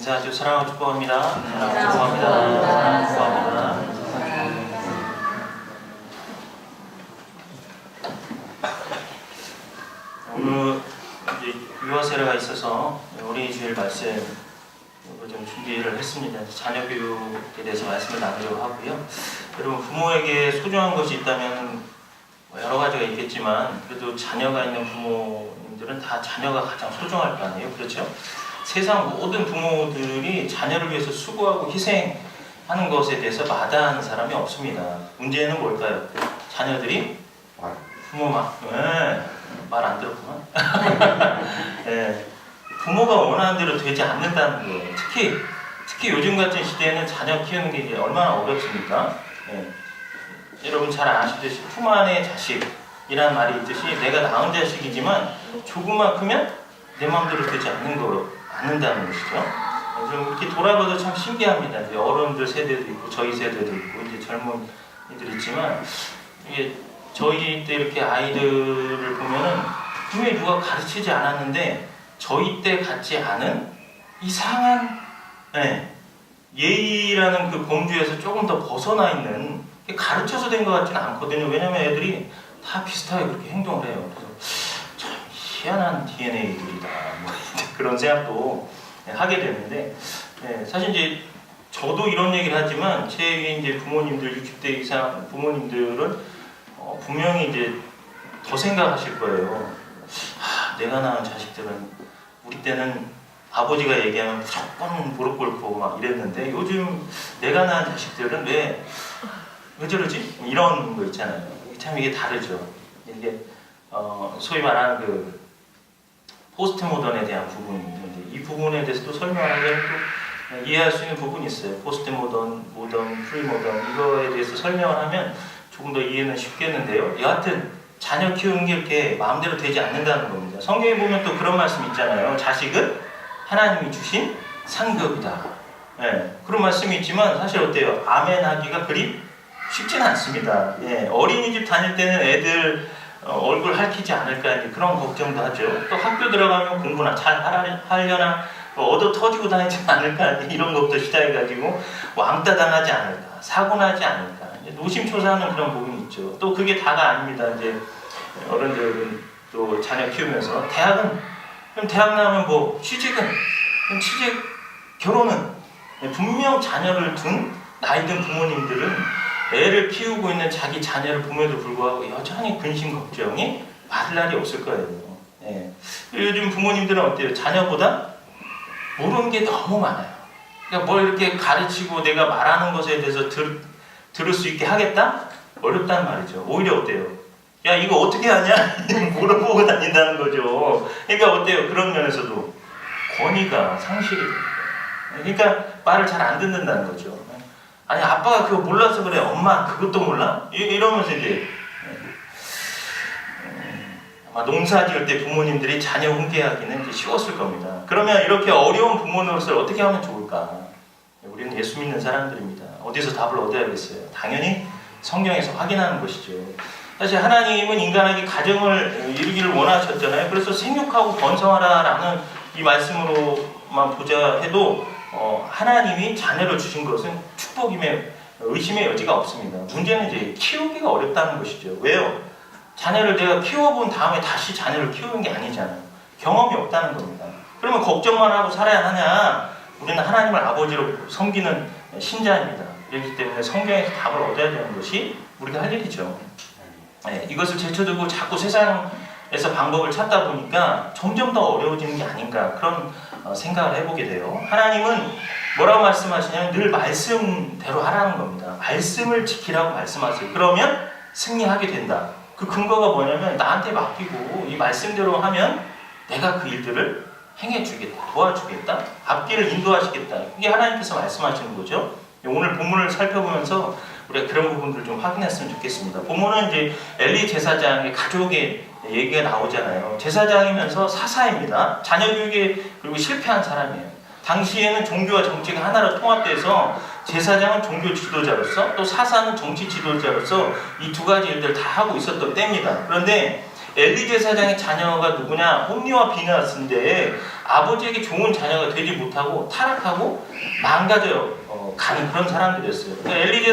인사하시고 사랑하고 축복합니다. 사랑하고 축복합니다. 축복합니다. 오늘 이제 유아 세례가 있어서 어린이 주일 말씀을 좀 준비를 했습니다. 자녀 교육에 대해서 말씀을 나누려고 하고요. 여러분 부모에게 소중한 것이 있다면 여러 가지가 있겠지만 그래도 자녀가 있는 부모님들은 다 자녀가 가장 소중할 거 아니에요, 그렇죠? 세상 모든 부모들이 자녀를 위해서 수고하고 희생하는 것에 대해서 마다하는 사람이 없습니다. 문제는 뭘까요? 자녀들이 부모 말 안 들었구만. 네, 부모가 원하는 대로 되지 않는다는 거예요. 특히 요즘 같은 시대에는 자녀 키우는 게 이제 얼마나 어렵습니까? 네. 여러분 잘 아시듯이 품 안의 자식이라는 말이 있듯이 내가 낳은 자식이지만 조금만 크면 내 마음대로 되지 않는다는 것이죠. 좀 이렇게 돌아봐도 참 신기합니다. 이제 어른들 세대도 있고 저희 세대도 있고 이제 젊은이들 있지만 이게 저희 때 이렇게 아이들을 보면은 분명히 누가 가르치지 않았는데 저희 때 같지 않은 이상한 예의라는 그 범주에서 조금 더 벗어나 있는 가르쳐서 된 것 같지는 않거든요. 왜냐면 애들이 다 비슷하게 그렇게 행동을 해요. 그래서 참 희한한 DNA들이다. 뭐 그런 생각도 하게 되는데 사실 이제 저도 이런 얘기를 하지만 제 위에 이제 부모님들 60대 이상 부모님들은 분명히 이제 더 생각하실 거예요. 내가 낳은 자식들은 우리 때는 아버지가 얘기하면 무조건 무릎 꿇고 막 이랬는데 요즘 내가 낳은 자식들은 왜 저러지? 이런 거 있잖아요. 참 이게 다르죠. 이게 소위 말하는 그 포스트 모던에 대한 부분인데 이 부분에 대해서 또 설명하면 또 이해할 수 있는 부분이 있어요. 포스트 모던, 프리 모던 이거에 대해서 설명을 하면 조금 더 이해는 쉽겠는데요. 여하튼 자녀 키우는 게 이렇게 마음대로 되지 않는다는 겁니다. 성경에 보면 또 그런 말씀 있잖아요. 자식은 하나님이 주신 상급이다. 그런 말씀이 있지만 사실 어때요? 아멘 하기가 그리 쉽지는 않습니다. 어린이집 다닐 때는 애들 얼굴 핥히지 않을까 이제 그런 걱정도 하죠. 또 학교 들어가면 공부나 잘 하려나 얻어 터지고 다니지 않을까 이런 것부터 시작해가지고 왕따 당하지 않을까 사고 나지 않을까 노심초사하는 그런 부분이 있죠. 또 그게 다가 아닙니다. 이제 어른들은 또 자녀 키우면서 그럼 대학 나오면 뭐 취직은 결혼은 분명 자녀를 둔 나이 든 부모님들은 애를 키우고 있는 자기 자녀를 보면도 불구하고 여전히 근심 걱정이 마를 날이 없을 거예요. 요즘 부모님들은 어때요? 자녀보다 모르는 게 너무 많아요. 그러니까 뭘 이렇게 가르치고 내가 말하는 것에 대해서 들을 수 있게 하겠다? 어렵단 말이죠. 오히려 어때요? 야 이거 어떻게 하냐? 물어보고 다닌다는 거죠. 그러니까 어때요? 그런 면에서도 권위가 상실이 돼요. 그러니까 말을 잘 안 듣는다는 거죠. 아니 아빠가 그거 몰라서 그래. 엄마 그것도 몰라? 이러면서 이제 아마 농사 지을 때 부모님들이 자녀 훈계하기는 이제 쉬웠을 겁니다. 그러면 이렇게 어려운 부모 노릇을 어떻게 하면 좋을까? 우리는 예수 믿는 사람들입니다. 어디서 답을 얻어야겠어요? 당연히 성경에서 확인하는 것이죠. 사실 하나님은 인간에게 가정을 이루기를 원하셨잖아요. 그래서 생육하고 번성하라라는 이 말씀으로만 보자 해도 하나님이 자녀를 주신 것은 축복임에 의심의 여지가 없습니다. 문제는 이제 키우기가 어렵다는 것이죠. 왜요? 자녀를 내가 키워본 다음에 다시 자녀를 키우는 게 아니잖아요. 경험이 없다는 겁니다. 그러면 걱정만 하고 살아야 하냐? 우리는 하나님을 아버지로 섬기는 신자입니다. 그렇기 때문에 성경에서 답을 얻어야 되는 것이 우리가 할 일이죠. 이것을 제쳐두고 자꾸 세상에서 방법을 찾다 보니까 점점 더 어려워지는 게 아닌가 그런 생각을 해보게 돼요. 하나님은 뭐라고 말씀하시냐면 늘 말씀대로 하라는 겁니다. 말씀을 지키라고 말씀하세요. 그러면 승리하게 된다. 그 근거가 뭐냐면 나한테 맡기고 이 말씀대로 하면 내가 그 일들을 행해주겠다, 도와주겠다, 앞길을 인도하시겠다. 이게 하나님께서 말씀하시는 거죠. 오늘 본문을 살펴보면서 우리가 그런 부분들을 좀 확인했으면 좋겠습니다. 본문은 이제 엘리 제사장의 가족의 얘기가 나오잖아요. 제사장이면서 사사입니다. 자녀 교육에 그리고 실패한 사람이에요. 당시에는 종교와 정치가 하나로 통합돼서 제사장은 종교 지도자로서 또 사사는 정치 지도자로서 이 두 가지 일들을 다 하고 있었던 때입니다. 그런데 엘리 제사장의 자녀가 누구냐? 홈리와 비느하스인데 아버지에게 좋은 자녀가 되지 못하고 타락하고 망가져 가는 그런 사람들이었어요. 그러니까 엘리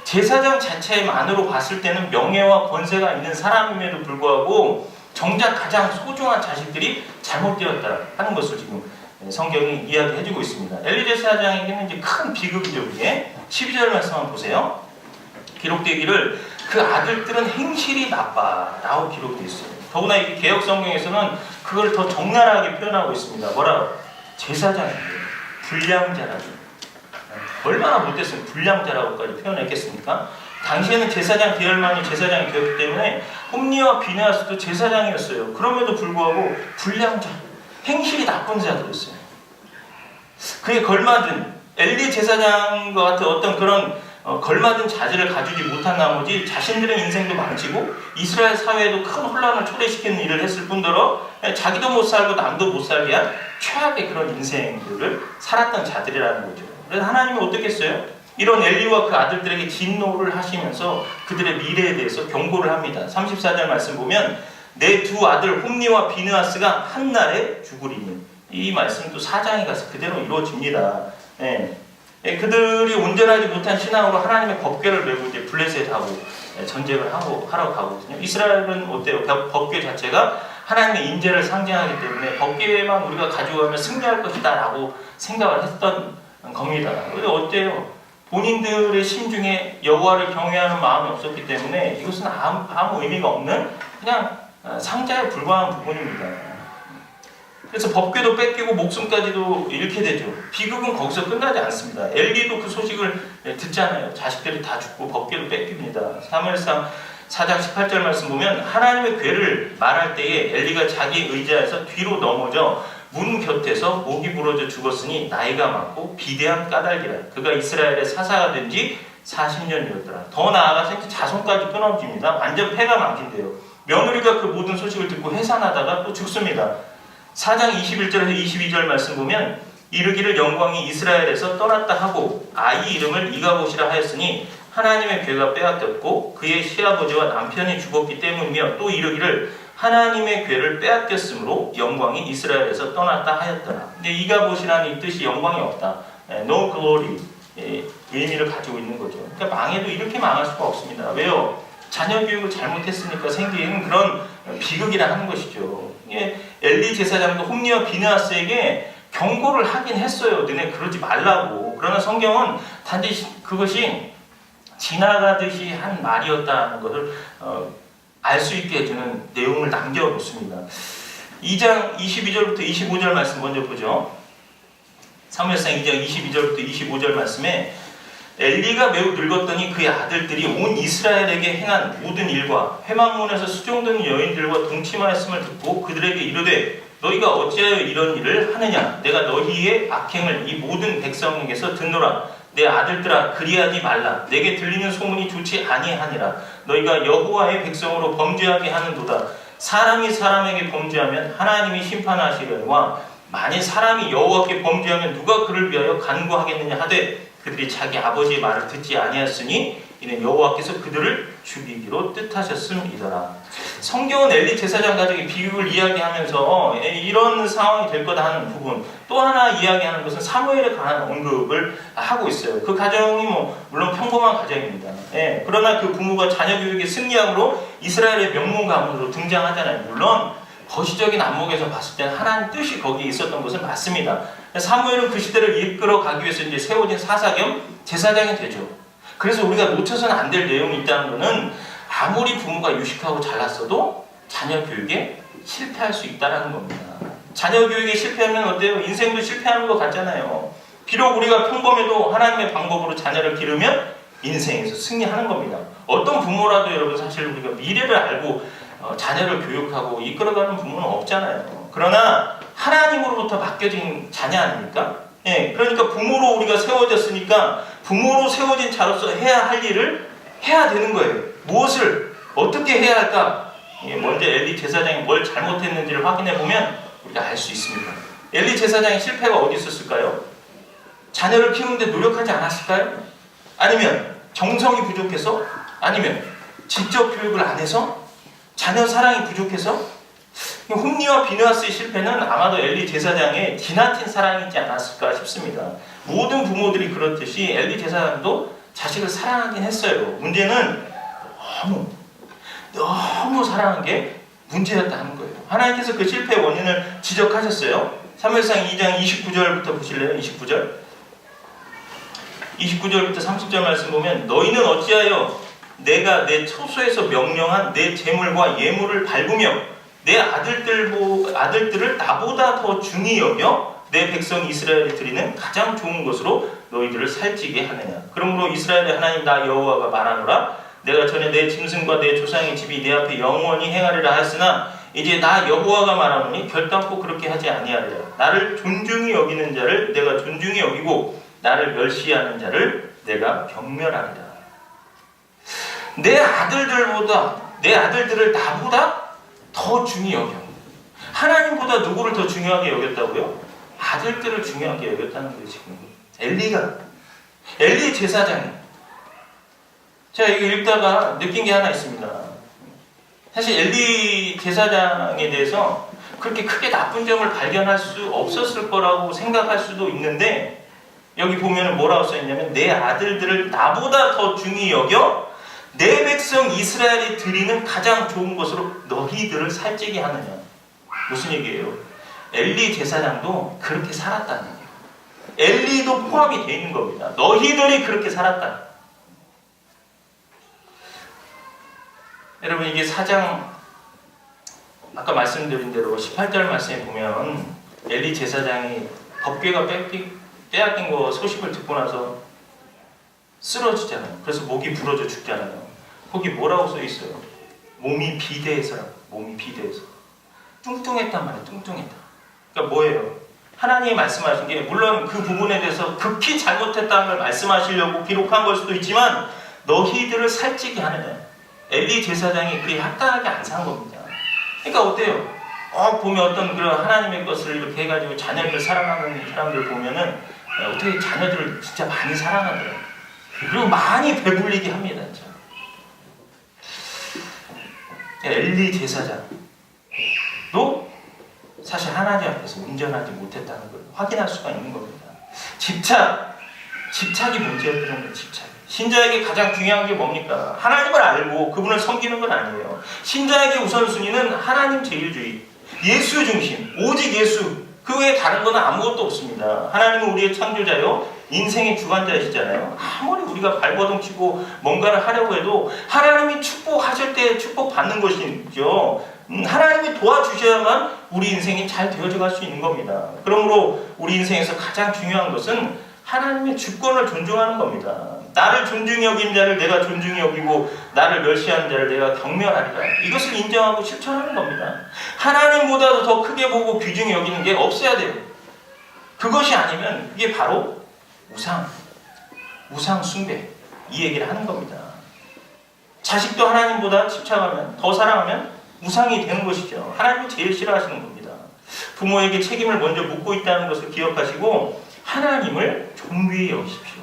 제사장 자체만으로 봤을 때는 명예와 권세가 있는 사람임에도 불구하고 정작 가장 소중한 자식들이 잘못되었다 하는 것을 지금 성경이 이야기해주고 있습니다. 엘리 제사장에게는 이제 큰 비극이죠. 이게 12절 말씀 한번 보세요. 기록되기를 그 아들들은 행실이 나빠라고 기록되어 있어요. 더구나 이 개역 성경에서는 그걸 더 적나라하게 표현하고 있습니다. 뭐라? 제사장이에요. 불량자라고. 얼마나 못됐으면 불량자라고까지 표현했겠습니까? 당시에는 제사장 계열만이 제사장이 되었기 때문에 홈리와 비느하스도 제사장이었어요. 그럼에도 불구하고 불량자, 행실이 나쁜 자들이었어요. 그에 걸맞은 엘리 제사장과 같은 어떤 그런 걸맞은 자질을 가지지 못한 나머지 자신들의 인생도 망치고 이스라엘 사회에도 큰 혼란을 초래시키는 일을 했을 뿐더러 자기도 못 살고 남도 못 살게 한 최악의 그런 인생들을 살았던 자들이라는 거죠. 그래서 하나님은 어떻게 했어요? 이런 엘리와 그 아들들에게 진노를 하시면서 그들의 미래에 대해서 경고를 합니다. 34절 말씀 보면 내 두 아들 홈리와 비느하스가 한날에 죽으리니, 이 말씀도 4장에 가서 그대로 이루어집니다. 그들이 온전하지 못한 신앙으로 하나님의 법궤를 메고 이제 블레셋하고 전쟁을 하러 가거든요. 이스라엘은 어때요? 법궤 자체가 하나님의 인재를 상징하기 때문에 법궤만 우리가 가지고 가면 승리할 것이다라고 생각을 했던 겁니다. 근데 어때요? 본인들의 심중에 여호와를 경외하는 마음이 없었기 때문에 이것은 아무 의미가 없는 그냥 상자에 불과한 부분입니다. 그래서 법궤도 뺏기고 목숨까지도 잃게 되죠. 비극은 거기서 끝나지 않습니다. 엘리도 그 소식을 듣잖아요. 자식들이 다 죽고 법궤도 뺏깁니다. 사무엘상 4장 18절 말씀 보면 하나님의 궤를 말할 때에 엘리가 자기 의자에서 뒤로 넘어져 문 곁에서 목이 부러져 죽었으니 나이가 많고 비대한 까닭이라. 그가 이스라엘의 사사가 된 지 40년이었더라. 더 나아가서 자손까지 끊어집니다. 완전 패가 많긴데요. 며느리가 그 모든 소식을 듣고 해산하다가 또 죽습니다. 4장 21절에서 22절 말씀 보면 이르기를 영광이 이스라엘에서 떠났다 하고 아이 이름을 이가봇이라 하였으니 하나님의 궤가 빼앗겼고 그의 시아버지와 남편이 죽었기 때문이며 또 이르기를 하나님의 궤를 빼앗겼으므로 영광이 이스라엘에서 떠났다 하였더라. 근데 이가봇이라는 이 뜻이 영광이 없다, no glory 의미를 가지고 있는 거죠. 그러니까 망해도 이렇게 망할 수가 없습니다. 왜요? 자녀 교육을 잘못했으니까 생긴 그런 비극이라 하는 것이죠. 엘리 제사장도 홈리와 비느하스에게 경고를 하긴 했어요. 너네 그러지 말라고. 그러나 성경은 단지 그것이 지나가듯이 한 말이었다는 것을 알 수 있게 해주는 내용을 남겨놓습니다. 2장 22절부터 25절 말씀 먼저 보죠. 사무엘상 2장 22절부터 25절 말씀에 엘리가 매우 늙었더니 그의 아들들이 온 이스라엘에게 행한 모든 일과 회막문에서 수종드는 여인들과 동침하였음을 듣고 그들에게 이르되 너희가 어찌하여 이런 일을 하느냐? 내가 너희의 악행을 이 모든 백성에게서 듣노라. 내 아들들아 그리하지 말라. 내게 들리는 소문이 좋지 아니하니라. 너희가 여호와의 백성으로 범죄하게 하는도다. 사람이 사람에게 범죄하면 하나님이 심판하시려니와 만일 사람이 여호와께 범죄하면 누가 그를 위하여 간구하겠느냐 하되 그들이 자기 아버지의 말을 듣지 아니하였으니 이는 여호와께서 그들을 죽이기로 뜻하셨음이더라. 성경은 엘리 제사장 가족의 비극을 이야기하면서 이런 상황이 될 거다 하는 부분, 또 하나 이야기하는 것은 사무엘에 관한 언급을 하고 있어요. 그 가정이 물론 평범한 가정입니다. 그러나 그 부모가 자녀 교육의 승리함으로 이스라엘의 명문 가문으로 등장하잖아요. 물론 거시적인 안목에서 봤을 때는 하나님 뜻이 거기에 있었던 것은 맞습니다. 사무엘은 그 시대를 이끌어 가기 위해서 이제 세워진 사사 겸 제사장이 되죠. 그래서 우리가 놓쳐서는 안 될 내용이 있다는 것은 아무리 부모가 유식하고 잘났어도 자녀 교육에 실패할 수 있다는 겁니다. 자녀 교육에 실패하면 어때요? 인생도 실패하는 것 같잖아요. 비록 우리가 평범해도 하나님의 방법으로 자녀를 기르면 인생에서 승리하는 겁니다. 어떤 부모라도 여러분 사실 우리가 미래를 알고 자녀를 교육하고 이끌어가는 부모는 없잖아요. 그러나 하나님으로부터 맡겨진 자녀 아닙니까? 그러니까 부모로 우리가 세워졌으니까 부모로 세워진 자로서 해야 할 일을 해야 되는 거예요. 무엇을 어떻게 해야 할까? 먼저 엘리 제사장이 뭘 잘못했는지를 확인해 보면 우리가 알 수 있습니다. 엘리 제사장의 실패가 어디 있었을까요? 자녀를 키우는데 노력하지 않았을까요? 아니면 정성이 부족해서? 아니면 직접 교육을 안 해서? 자녀 사랑이 부족해서? 홈리와 비느하스의 실패는 아마도 엘리 제사장의 지나친 사랑이지 않았을까 싶습니다. 모든 부모들이 그렇듯이 엘리 제사장도 자식을 사랑하긴 했어요. 문제는 너무 사랑한 게 문제였다는 거예요. 하나님께서 그 실패의 원인을 지적하셨어요. 사무엘상 2장 29절부터 보실래요? 29절부터 30절 말씀 보면 너희는 어찌하여 내가 내 처소에서 명령한 내 재물과 예물을 밟으며 내 아들들을 나보다 더 중히 여겨 내 백성 이스라엘이 드리는 가장 좋은 것으로 너희들을 살찌게 하느냐. 그러므로 이스라엘의 하나님 나 여호와가 말하노라. 내가 전에 내 짐승과 내 조상의 집이 내 앞에 영원히 행하리라 하였으나 이제 나 여호와가 말하노니 결단코 그렇게 하지 아니하리라. 나를 존중히 여기는 자를 내가 존중히 여기고 나를 멸시하는 자를 내가 경멸하리라. 내 아들들을 나보다 더 중히 여겨. 하나님보다 누구를 더 중요하게 여겼다고요? 아들들을 중요하게 여겼다는 거예요. 지금 엘리 제사장이. 제가 이거 읽다가 느낀 게 하나 있습니다. 사실 엘리 제사장에 대해서 그렇게 크게 나쁜 점을 발견할 수 없었을 거라고 생각할 수도 있는데 여기 보면 뭐라고 써있냐면 내 아들들을 나보다 더 중히 여겨 내 백성 이스라엘이 드리는 가장 좋은 것으로 너희들을 살찌게 하느냐. 무슨 얘기예요? 엘리 제사장도 그렇게 살았다는 얘기예요. 엘리도 포함이 되어 있는 겁니다. 너희들이 그렇게 살았다. 여러분 이게 4장 아까 말씀드린 대로 18절 말씀에 보면 엘리 제사장이 법궤가 빼앗긴 거 소식을 듣고 나서 쓰러지잖아요. 그래서 목이 부러져 죽잖아요. 거기 뭐라고 써 있어요? 몸이 비대해서라고. 몸이 비대해서. 뚱뚱했단 말이에요. 뚱뚱했다. 그러니까 뭐예요? 하나님이 말씀하신 게 물론 그 부분에 대해서 극히 잘못했다는 걸 말씀하시려고 기록한 걸 수도 있지만 너희들을 살찌게 하느냐. 엘리 제사장이 그리 합당하게 안 산 겁니다. 그러니까 어때요? 보면 어떤 그런 하나님의 것을 이렇게 해가지고 자녀를 사랑하는 사람들 보면은 어떻게 자녀들을 진짜 많이 사랑하더라고요. 그리고 많이 배불리게 합니다. 진짜. 엘리 제사장도 사실 하나님 앞에서 온전하지 못했다는 걸 확인할 수가 있는 겁니다. 집착이 문제였다는 거예요. 집착. 신자에게 가장 중요한 게 뭡니까? 하나님을 알고 그분을 섬기는 건 아니에요. 신자에게 우선순위는 하나님 제일주의, 예수 중심, 오직 예수, 그 외에 다른 건 아무것도 없습니다. 하나님은 우리의 창조자요, 인생의 주관자이시잖아요. 아무리 우리가 발버둥 치고 뭔가를 하려고 해도 하나님이 축복하실 때 축복받는 것이죠. 하나님이 도와주셔야만 우리 인생이 잘 되어져 갈 수 있는 겁니다. 그러므로 우리 인생에서 가장 중요한 것은 하나님의 주권을 존중하는 겁니다. 나를 존중히 여긴 자를 내가 존중히 여기고 나를 멸시하는 자를 내가 경멸하리라. 이것을 인정하고 실천하는 겁니다. 하나님보다도 더 크게 보고 귀중히 여기는 게 없어야 돼요. 그것이 아니면 이게 바로 우상 숭배, 이 얘기를 하는 겁니다. 자식도 하나님보다 집착하면, 더 사랑하면 우상이 되는 것이죠. 하나님이 제일 싫어하시는 겁니다. 부모에게 책임을 먼저 묻고 있다는 것을 기억하시고 하나님을 존귀히 여기십시오.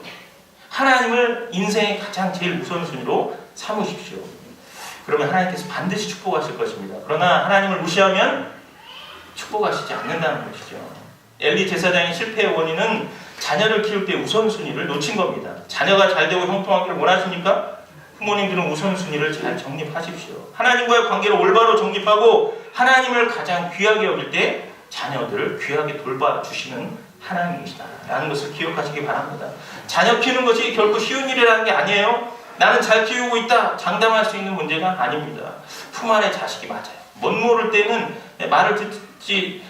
하나님을 인생의 가장 제일 우선순위로 삼으십시오. 그러면 하나님께서 반드시 축복하실 것입니다. 그러나 하나님을 무시하면 축복하시지 않는다는 것이죠. 엘리 제사장의 실패의 원인은 자녀를 키울 때 우선순위를 놓친 겁니다. 자녀가 잘되고 형통하기를 원하십니까? 부모님들은 우선순위를 잘 정립하십시오. 하나님과의 관계를 올바로 정립하고 하나님을 가장 귀하게 여길 때 자녀들을 귀하게 돌봐주시는 하나님이시다 라는 것을 기억하시기 바랍니다. 자녀 키우는 것이 결코 쉬운 일이라는 게 아니에요. 나는 잘 키우고 있다 장담할 수 있는 문제가 아닙니다. 품 안의 자식이 맞아요. 멋 모를 때는 말을 듣지,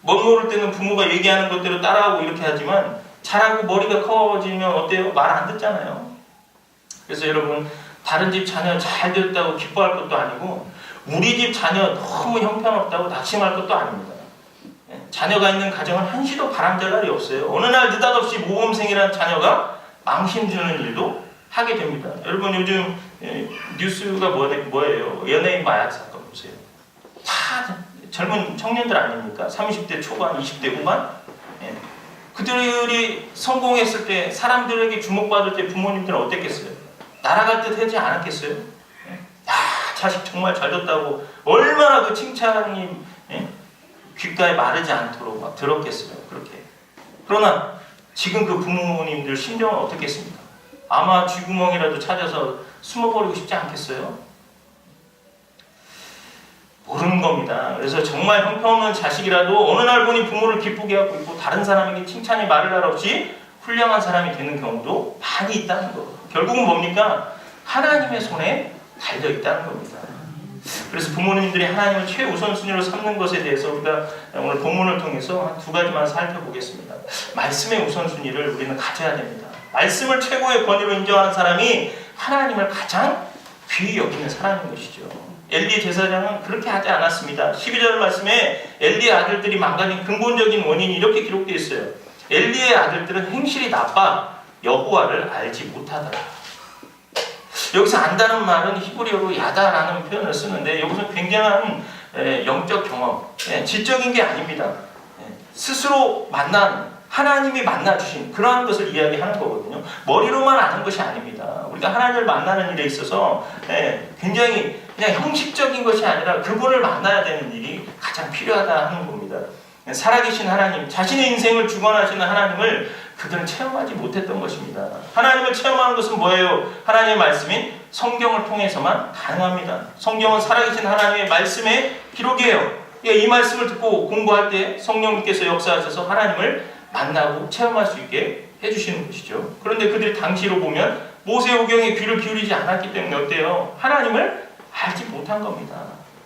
멋 모를 때는 부모가 얘기하는 것대로 따라하고 이렇게 하지만 자라고 머리가 커지면 어때요? 말 안 듣잖아요. 그래서 여러분, 다른 집 자녀 잘 되었다고 기뻐할 것도 아니고 우리 집 자녀 너무 형편없다고 낙심할 것도 아닙니다. 자녀가 있는 가정은 한시도 바람잘 날이 없어요. 어느 날 느닷없이 모범생이라는 자녀가 망신 주는 일도 하게 됩니다. 여러분 요즘 뉴스가 뭐예요? 연예인 마약 사건 보세요. 다 젊은 청년들 아닙니까? 30대 초반, 20대 후반? 그들이 성공했을 때 사람들에게 주목받을 때 부모님들은 어땠겠어요? 날아갈 듯 하지 않았겠어요? 자식 정말 잘 뒀다고 얼마나 그 칭찬이 귓가에 마르지 않도록 막 들었겠어요. 그렇게. 그러나 지금 그 부모님들 심정은 어떻겠습니까? 아마 쥐구멍이라도 찾아서 숨어버리고 싶지 않겠어요? 모르는 겁니다. 그래서 정말 형편없는 자식이라도 어느 날 보니 부모를 기쁘게 하고 있고 다른 사람에게 칭찬이 말을 할 없이 훌륭한 사람이 되는 경우도 많이 있다는 거. 결국은 뭡니까? 하나님의 손에 달려있다는 겁니다. 그래서 부모님들이 하나님을 최우선순위로 삼는 것에 대해서 우리가 오늘 본문을 통해서 한 두 가지만 살펴보겠습니다. 말씀의 우선순위를 우리는 가져야 됩니다. 말씀을 최고의 권위로 인정하는 사람이 하나님을 가장 귀히 여기는 사람인 것이죠. 엘리 제사장은 그렇게 하지 않았습니다. 12절 말씀에 엘리의 아들들이 망가진 근본적인 원인이 이렇게 기록되어 있어요. 엘리의 아들들은 행실이 나빠 여호와를 알지 못하더라. 여기서 안다는 말은 히브리어로 야다라는 표현을 쓰는데 여기서 굉장한 영적 경험, 지적인 게 아닙니다. 스스로 만난 하나님이 만나주신 그러한 것을 이야기하는 거거든요. 머리로만 아는 것이 아닙니다. 우리가 하나님을 만나는 일에 있어서 굉장히 그냥 형식적인 것이 아니라 그분을 만나야 되는 일이 가장 필요하다 하는 겁니다. 살아계신 하나님, 자신의 인생을 주관하시는 하나님을 그들은 체험하지 못했던 것입니다. 하나님을 체험하는 것은 뭐예요? 하나님의 말씀인 성경을 통해서만 가능합니다. 성경은 살아계신 하나님의 말씀의 기록이에요. 이 말씀을 듣고 공부할 때 성령님께서 역사하셔서 하나님을 만나고 체험할 수 있게 해주시는 것이죠. 그런데 그들이 당시로 보면 모세오경에 귀를 기울이지 않았기 때문에 어때요? 하나님을 알지 못한 겁니다.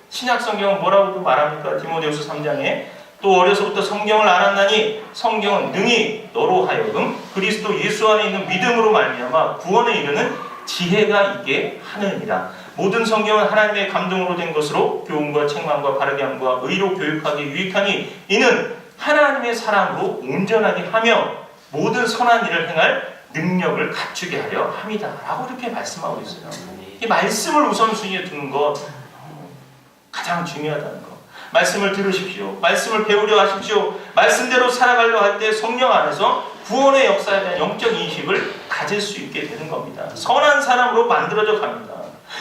신약 성경은 뭐라고 말합니까? 디모데후서 3장에 또 어려서부터 성경을 알았나니 성경은 능히 너로 하여금 그리스도 예수 안에 있는 믿음으로 말미암아 구원에 이르는 지혜가 있게 하느니라. 모든 성경은 하나님의 감동으로 된 것으로 교훈과 책망과 바르게 함과 의로 교육하기 유익하니 이는 하나님의 사람으로 온전하게 하며 모든 선한 일을 행할 능력을 갖추게 하려 함이다 라고 이렇게 말씀하고 있어요. 이 말씀을 우선순위에 두는 것 가장 중요하다는 것. 말씀을 들으십시오. 말씀을 배우려 하십시오. 말씀대로 살아가려 할 때 성령 안에서 구원의 역사에 대한 영적 인식을 가질 수 있게 되는 겁니다. 선한 사람으로 만들어져 갑니다.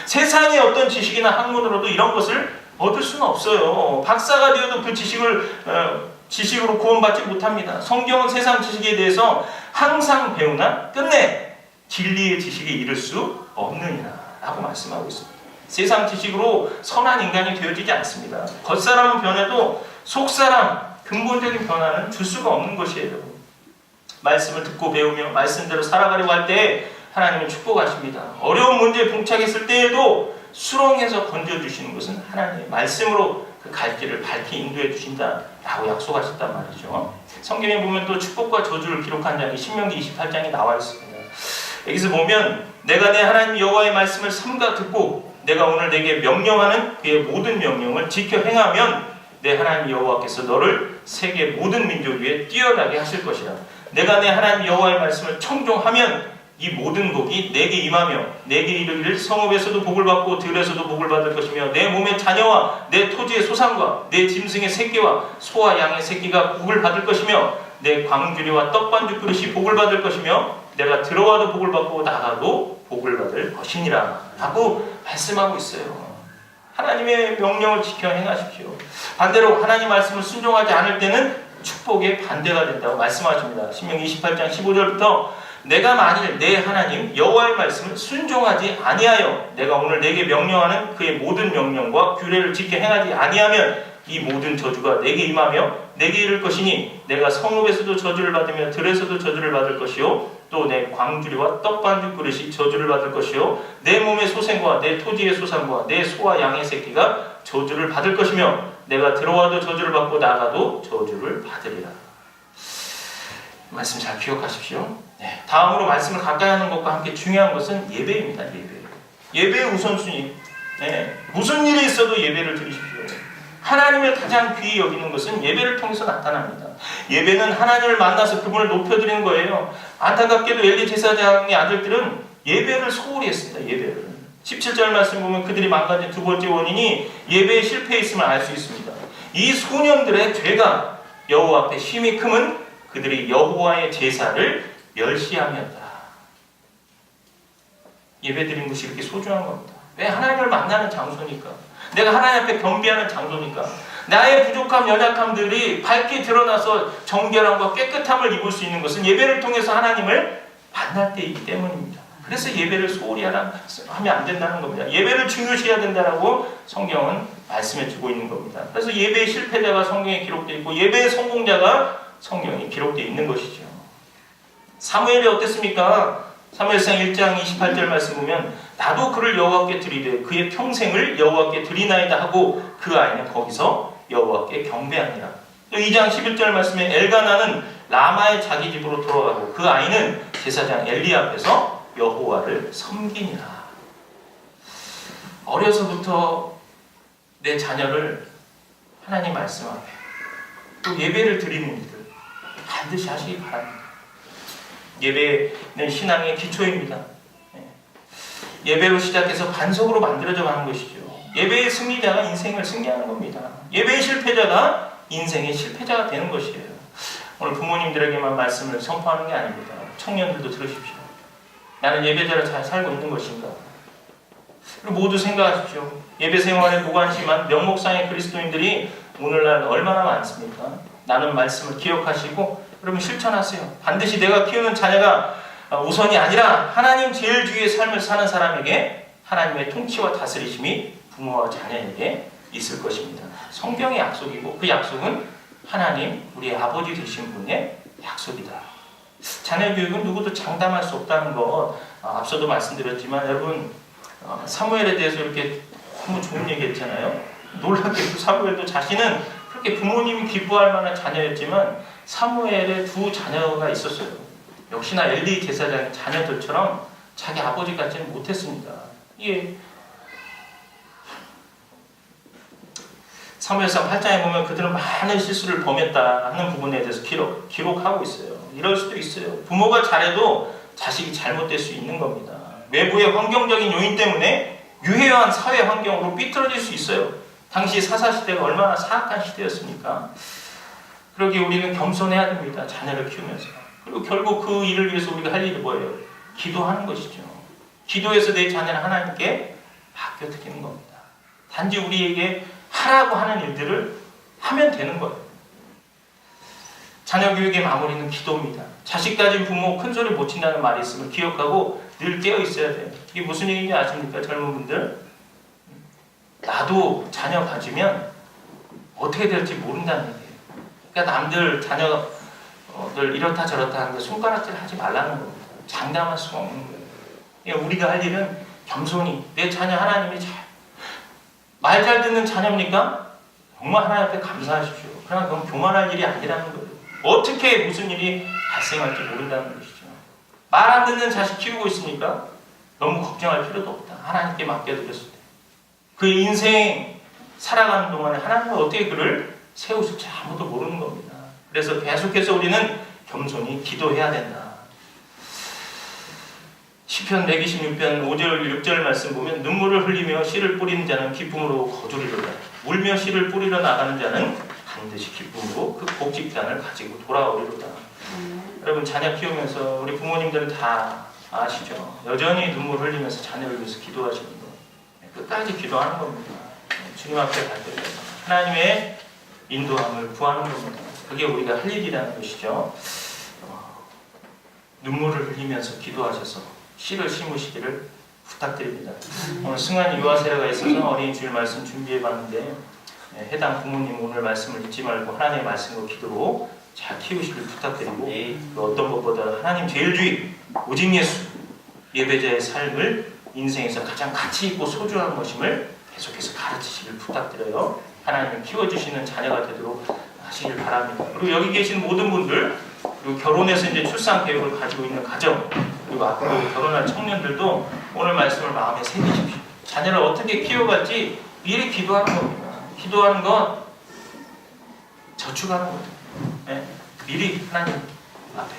세상의 어떤 지식이나 학문으로도 이런 것을 얻을 수는 없어요. 박사가 되어도 그 지식으로 구원받지 못합니다. 성경은 세상 지식에 대해서 항상 배우나 끝내 진리의 지식에 이를 수 없느니라 라고 말씀하고 있습니다. 세상 지식으로 선한 인간이 되어지지 않습니다. 겉사람은 변해도 속사람, 근본적인 변화는 줄 수가 없는 것이에요. 말씀을 듣고 배우며 말씀대로 살아가려고 할 때 하나님은 축복하십니다. 어려운 문제에 봉착했을 때에도 수렁에서 건져주시는 것은 하나님의 말씀으로 그 갈 길을 밝히 인도해 주신다라고 약속하셨단 말이죠. 성경에 보면 또 축복과 저주를 기록한 장이 신명기 28장에 나와 있습니다. 여기서 보면 내가 내 하나님 여호와의 말씀을 삼가 듣고 내가 오늘 내게 명령하는 그의 모든 명령을 지켜 행하면 내 하나님 여호와께서 너를 세계 모든 민족 위에 뛰어나게 하실 것이라. 내가 내 하나님 여호와의 말씀을 청종하면 이 모든 복이 내게 임하며 내게 이르기를 성읍에서도 복을 받고 들에서도 복을 받을 것이며 내 몸의 자녀와 내 토지의 소산과 내 짐승의 새끼와 소와 양의 새끼가 복을 받을 것이며 내 광주리와 떡반죽 그릇이 복을 받을 것이며 내가 들어와도 복을 받고 나가도 복을 받을 것이니라 라고 말씀하고 있어요. 하나님의 명령을 지켜 행하십시오. 반대로 하나님 말씀을 순종하지 않을 때는 축복의 반대가 된다고 말씀하십니다. 신명기 28장 15절부터 내가 만일 내 하나님 여호와의 말씀을 순종하지 아니하여 내가 오늘 내게 명령하는 그의 모든 명령과 규례를 지켜 행하지 아니하면 이 모든 저주가 내게 임하며 내게 이를 것이니 내가 성읍에서도 저주를 받으며 들에서도 저주를 받을 것이요 또 내 광주리와 떡반죽 그릇이 저주를 받을 것이요 내 몸의 소생과 내 토지의 소산과 내 소와 양의 새끼가 저주를 받을 것이며 내가 들어와도 저주를 받고 나가도 저주를 받으리라. 말씀 잘 기억하십시오. 다음으로 말씀을 가까이 하는 것과 함께 중요한 것은 예배입니다. 예배의 우선순위. 무슨 일이 있어도 예배를 드리십시오. 하나님을 가장 귀히 여기는 것은 예배를 통해서 나타납니다. 예배는 하나님을 만나서 그분을 높여드리는 거예요. 안타깝게도 엘리 제사장의 아들들은 예배를 소홀히 했습니다. 예배를. 17절 말씀 보면 그들이 망가진 두 번째 원인이 예배에 실패했음을 알 수 있습니다. 이 소년들의 죄가 여호와 앞에 심히 크면 그들이 여호와의 제사를 멸시함이었다. 예배드린 것이 이렇게 소중한 겁니다. 왜? 하나님을 만나는 장소니까. 내가 하나님 앞에 겸비하는 장소니까. 나의 부족함, 연약함들이 밝게 드러나서 정결함과 깨끗함을 입을 수 있는 것은 예배를 통해서 하나님을 만날 때이기 때문입니다. 그래서 예배를 소홀히 하면 안 된다는 겁니다. 예배를 중요시해야 된다라고 성경은 말씀해 주고 있는 겁니다. 그래서 예배의 실패자가 성경에 기록되어 있고 예배의 성공자가 성경에 기록되어 있는 것이죠. 사무엘이 어땠습니까? 사무엘상 1장 28절 말씀 보면 나도 그를 여호와께 드리되 그의 평생을 여호와께 드리나이다 하고 그 아이는 거기서 여호와께 경배하니라. 또 2장 11절 말씀에 엘가나는 라마의 자기 집으로 돌아가고 그 아이는 제사장 엘리 앞에서 여호와를 섬기니라. 어려서부터 내 자녀를 하나님 말씀 앞에 또 예배를 드리는 일들 반드시 하시기 바랍니다. 예배는 신앙의 기초입니다. 예배로 시작해서 반석으로 만들어져 가는 것이죠. 예배의 승리자가 인생을 승리하는 겁니다. 예배의 실패자가 인생의 실패자가 되는 것이에요. 오늘 부모님들에게만 말씀을 선포하는 게 아닙니다. 청년들도 들으십시오. 나는 예배자로 잘 살고 있는 것인가? 그리고 모두 생각하십시오. 예배 생활에 무관심한 명목상의 그리스도인들이 오늘날 얼마나 많습니까? 나는 말씀을 기억하시고 그러면 실천하세요. 반드시 내가 키우는 자녀가 우선이 아니라 하나님 제일 주위의 삶을 사는 사람에게 하나님의 통치와 다스리심이 부모와 자녀에게 있을 것입니다. 성경의 약속이고 그 약속은 하나님 우리 아버지 되신 분의 약속이다. 자녀 교육은 누구도 장담할 수 없다는 것 앞서도 말씀드렸지만 여러분 사무엘에 대해서 이렇게 너무 좋은 얘기 했잖아요. 놀랍게도 사무엘도 자신은 그렇게 부모님이 기뻐할 만한 자녀였지만 사무엘의 두 자녀가 있었어요. 역시나 엘리 제사장의 자녀들처럼 자기 아버지 같지는 못했습니다. 이게 사무엘상 8장에 보면 그들은 많은 실수를 범했다 하는 부분에 대해서 기록하고 있어요. 이럴 수도 있어요. 부모가 잘해도 자식이 잘못될 수 있는 겁니다. 외부의 환경적인 요인 때문에 유해한 사회 환경으로 삐뚤어질 수 있어요. 당시 사사시대가 얼마나 사악한 시대였습니까? 그러기에 우리는 겸손해야 됩니다. 자녀를 키우면서. 그리고 결국 그 일을 위해서 우리가 할 일이 뭐예요? 기도하는 것이죠. 기도해서 내 자녀를 하나님께 맡겨드리는 겁니다. 단지 우리에게 하라고 하는 일들을 하면 되는 거예요. 자녀 교육의 마무리는 기도입니다. 자식 가진 부모 큰 소리 못 친다는 말이 있음을 기억하고 늘 깨어 있어야 돼요. 이게 무슨 얘기인지 아십니까? 젊은 분들. 나도 자녀 가지면 어떻게 될지 모른다는 얘기예요. 그러니까 남들 자녀들 이렇다 저렇다 하는데 손가락질 하지 말라는 겁니다. 장담할 수가 없는 거예요. 그러니까 우리가 할 일은 겸손히 내 자녀 하나님이 말 잘 듣는 자녀입니까? 정말 하나님 앞에 감사하십시오. 그러나 그건 교만할 일이 아니라는 거예요. 어떻게 무슨 일이 발생할지 모른다는 것이죠. 말 안 듣는 자식 키우고 있으니까 너무 걱정할 필요도 없다. 하나님께 맡겨드렸을 때. 그 인생 살아가는 동안에 하나님은 어떻게 그를 세우실지 아무도 모르는 겁니다. 그래서 계속해서 우리는 겸손히 기도해야 된다. 시편 126편 5절 6절 말씀 보면 눈물을 흘리며 씨를 뿌리는 자는 기쁨으로 거두리로다. 울며 씨를 뿌리러 나가는 자는 반드시 기쁨으로 그 복직단을 가지고 돌아오리로다. 여러분 자녀 키우면서 우리 부모님들은 다 아시죠? 여전히 눈물 흘리면서 자녀를 위해서 기도하시는 거. 끝까지 기도하는 겁니다. 주님 앞에 갈 때 하나님의 인도함을 구하는 겁니다. 그게 우리가 할 일이라는 것이죠. 눈물을 흘리면서 기도하셔서 씨를 심으시기를 부탁드립니다. 오늘 승환 유아세례가 있어서 어린이 주일 말씀 준비해봤는데 해당 부모님 오늘 말씀을 잊지 말고 하나님의 말씀과 기도로 잘 키우시길 부탁드리고 그 어떤 것보다 하나님 제일주의 오직 예수 예배자의 삶을 인생에서 가장 가치 있고 소중한 것임을 계속해서 가르치시길 부탁드려요. 하나님을 키워주시는 자녀가 되도록 하시길 바랍니다. 그리고 여기 계신 모든 분들 그리고 결혼해서 이제 출산 계획을 가지고 있는 가정 그리고 앞으로 결혼할 청년들도 오늘 말씀을 마음에 새기십시오. 자녀를 어떻게 키워갈지 미리 기도하는 겁니다. 기도하는 건 저축하는 거죠. 네? 미리 하나님 앞에.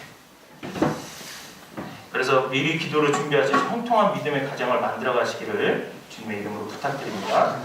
그래서 미리 기도를 준비하셔서 형통한 믿음의 가정을 만들어 가시기를 주님의 이름으로 부탁드립니다.